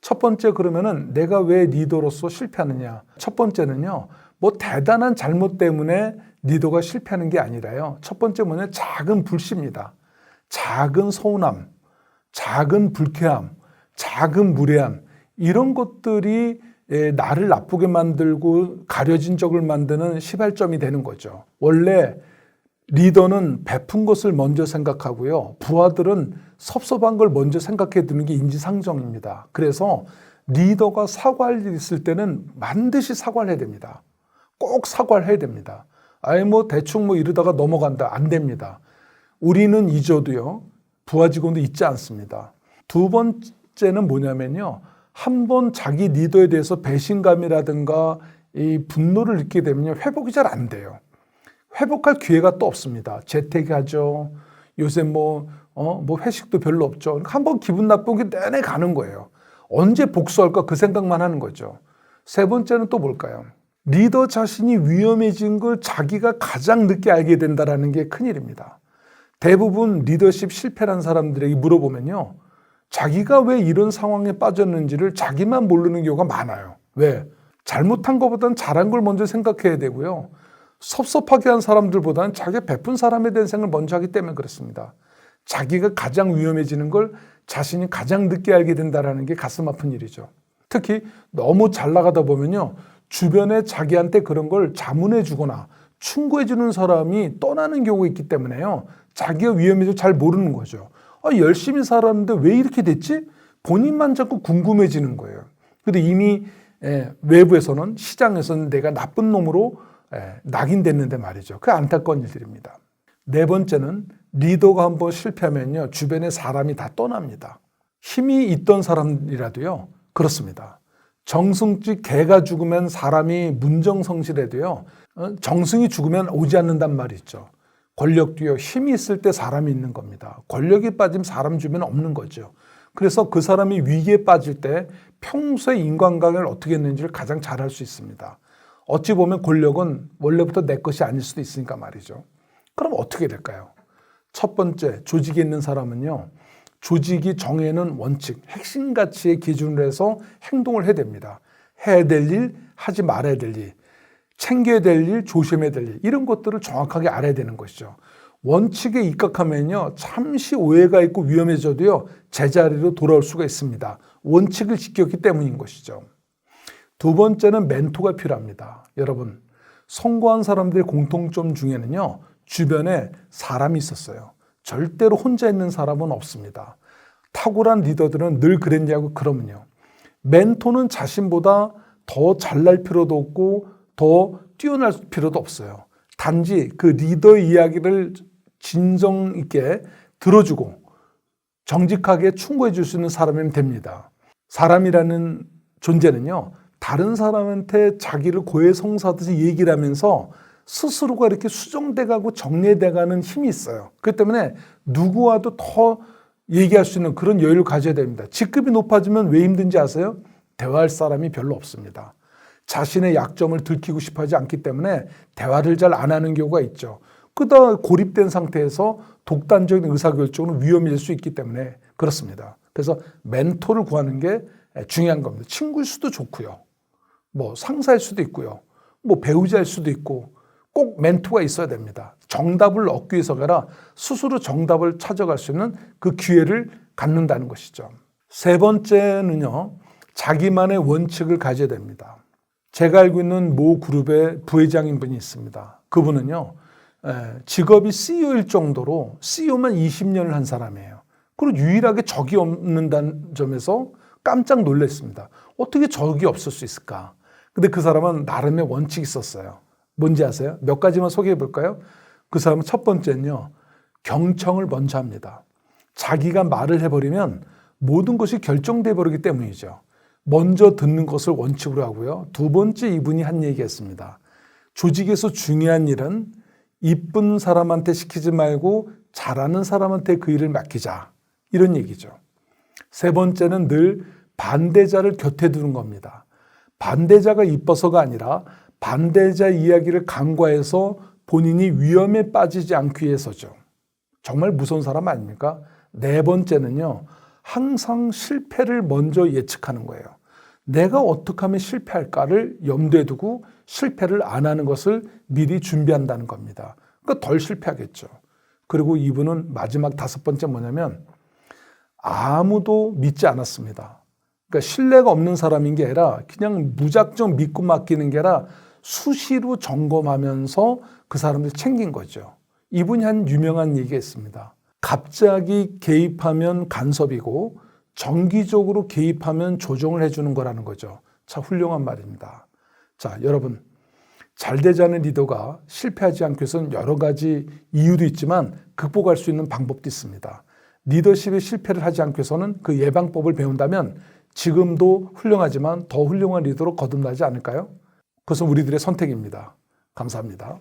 첫 번째, 그러면은 내가 왜 리더로서 실패하느냐? 첫 번째는요, 뭐 대단한 잘못 때문에 리더가 실패하는 게 아니라요. 첫 번째 뭐냐? 작은 불씨입니다. 작은 서운함, 작은 불쾌함, 작은 무례함, 이런 것들이 나를 나쁘게 만들고 가려진 적을 만드는 시발점이 되는 거죠. 원래 리더는 베푼 것을 먼저 생각하고요. 부하들은 섭섭한 걸 먼저 생각해 두는 게 인지상정입니다. 그래서 리더가 사과할 일 있을 때는 반드시 사과를 해야 됩니다. 꼭 사과를 해야 됩니다. 아예 뭐 대충 뭐 이러다가 넘어간다. 안 됩니다. 우리는 잊어도요, 부하 직원도 잊지 않습니다. 두 번째는 뭐냐면요, 한번 자기 리더에 대해서 배신감이라든가 이 분노를 느끼게 되면요, 회복이 잘 안 돼요. 회복할 기회가 또 없습니다. 재택하죠. 요새 뭐 회식도 별로 없죠. 그러니까 한번 기분 나쁜 게 내내 가는 거예요. 언제 복수할까 그 생각만 하는 거죠. 세 번째는 또 뭘까요? 리더 자신이 위험해진 걸 자기가 가장 늦게 알게 된다는 게 큰일입니다. 대부분 리더십 실패한 사람들에게 물어보면요, 자기가 왜 이런 상황에 빠졌는지를 자기만 모르는 경우가 많아요. 왜? 잘못한 것보다는 잘한 걸 먼저 생각해야 되고요. 섭섭하게 한 사람들보다는 자기가 베푼 사람에 대한 생각을 먼저 하기 때문에 그렇습니다. 자기가 가장 위험해지는 걸 자신이 가장 늦게 알게 된다는 게 가슴 아픈 일이죠. 특히 너무 잘 나가다 보면요, 주변에 자기한테 그런 걸 자문해 주거나 충고해 주는 사람이 떠나는 경우가 있기 때문에요, 자기가 위험해서 잘 모르는 거죠. 열심히 살았는데 왜 이렇게 됐지? 본인만 자꾸 궁금해지는 거예요. 근데 이미 외부에서는, 시장에서는 내가 나쁜 놈으로 낙인됐는데 말이죠. 그 안타까운 일들입니다. 네 번째는 리더가 한번 실패하면요, 주변에 사람이 다 떠납니다. 힘이 있던 사람이라도요, 그렇습니다. 정승집 개가 죽으면 사람이 문정성실해도요, 정승이 죽으면 오지 않는단 말이 있죠. 권력도요, 힘이 있을 때 사람이 있는 겁니다. 권력이 빠지면 사람 주변에 없는 거죠. 그래서 그 사람이 위기에 빠질 때 평소에 인간관계를 어떻게 했는지를 가장 잘 알 수 있습니다. 어찌 보면 권력은 원래부터 내 것이 아닐 수도 있으니까 말이죠. 그럼 어떻게 될까요? 첫 번째, 조직에 있는 사람은요, 조직이 정해놓은 원칙, 핵심 가치의 기준으로 해서 행동을 해야 됩니다. 해야 될 일, 하지 말아야 될 일, 챙겨야 될 일, 조심해야 될 일, 이런 것들을 정확하게 알아야 되는 것이죠. 원칙에 입각하면요, 잠시 오해가 있고 위험해져도요, 제자리로 돌아올 수가 있습니다. 원칙을 지켰기 때문인 것이죠. 두 번째는 멘토가 필요합니다. 여러분, 성공한 사람들의 공통점 중에는요, 주변에 사람이 있었어요. 절대로 혼자 있는 사람은 없습니다. 탁월한 리더들은 늘 그랬냐고 그러면요, 멘토는 자신보다 더 잘날 필요도 없고 더 뛰어날 필요도 없어요. 단지 그 리더의 이야기를 진정 있게 들어주고 정직하게 충고해 줄 수 있는 사람이면 됩니다. 사람이라는 존재는요, 다른 사람한테 자기를 고해성사하듯이 얘기를 하면서 스스로가 이렇게 수정돼가고 정리돼가는 힘이 있어요. 그렇기 때문에 누구와도 더 얘기할 수 있는 그런 여유를 가져야 됩니다. 직급이 높아지면 왜 힘든지 아세요? 대화할 사람이 별로 없습니다. 자신의 약점을 들키고 싶어 하지 않기 때문에 대화를 잘 안 하는 경우가 있죠. 그러다 고립된 상태에서 독단적인 의사결정은 위험해질 수 있기 때문에 그렇습니다. 그래서 멘토를 구하는 게 중요한 겁니다. 친구일 수도 좋고요. 뭐 상사일 수도 있고요. 뭐 배우자일 수도 있고 꼭 멘토가 있어야 됩니다. 정답을 얻기 위해서가 아니라 스스로 정답을 찾아갈 수 있는 그 기회를 갖는다는 것이죠. 세 번째는요, 자기만의 원칙을 가져야 됩니다. 제가 알고 있는 모 그룹의 부회장인 분이 있습니다. 그분은요, 직업이 CEO일 정도로 CEO만 20년을 한 사람이에요. 그리고 유일하게 적이 없는다는 점에서 깜짝 놀랐습니다. 어떻게 적이 없을 수 있을까? 근데 그 사람은 나름의 원칙이 있었어요. 뭔지 아세요? 몇 가지만 소개해 볼까요? 그 사람은 첫 번째는요, 경청을 먼저 합니다. 자기가 말을 해버리면 모든 것이 결정돼 버리기 때문이죠. 먼저 듣는 것을 원칙으로 하고요. 두 번째, 이분이 한 얘기였습니다. 조직에서 중요한 일은 이쁜 사람한테 시키지 말고 잘하는 사람한테 그 일을 맡기자, 이런 얘기죠. 세 번째는 늘 반대자를 곁에 두는 겁니다. 반대자가 이뻐서가 아니라 반대자 이야기를 간과해서 본인이 위험에 빠지지 않기 위해서죠. 정말 무서운 사람 아닙니까? 네 번째는요, 항상 실패를 먼저 예측하는 거예요. 내가 어떻게 하면 실패할까를 염두에 두고 실패를 안 하는 것을 미리 준비한다는 겁니다. 그러니까 덜 실패하겠죠. 그리고 이분은 마지막 5번째 뭐냐면 아무도 믿지 않았습니다. 그러니까 신뢰가 없는 사람인 게 아니라 그냥 무작정 믿고 맡기는 게 아니라 수시로 점검하면서 그 사람들 챙긴 거죠. 이분이 한 유명한 얘기가 있습니다. 갑자기 개입하면 간섭이고 정기적으로 개입하면 조정을 해주는 거라는 거죠. 자, 훌륭한 말입니다. 자, 여러분, 잘 되지 않은 리더가 실패하지 않기 위해서는 여러 가지 이유도 있지만 극복할 수 있는 방법도 있습니다. 리더십이 실패를 하지 않기 위해서는 그 예방법을 배운다면 지금도 훌륭하지만 더 훌륭한 리더로 거듭나지 않을까요? 그것은 우리들의 선택입니다. 감사합니다.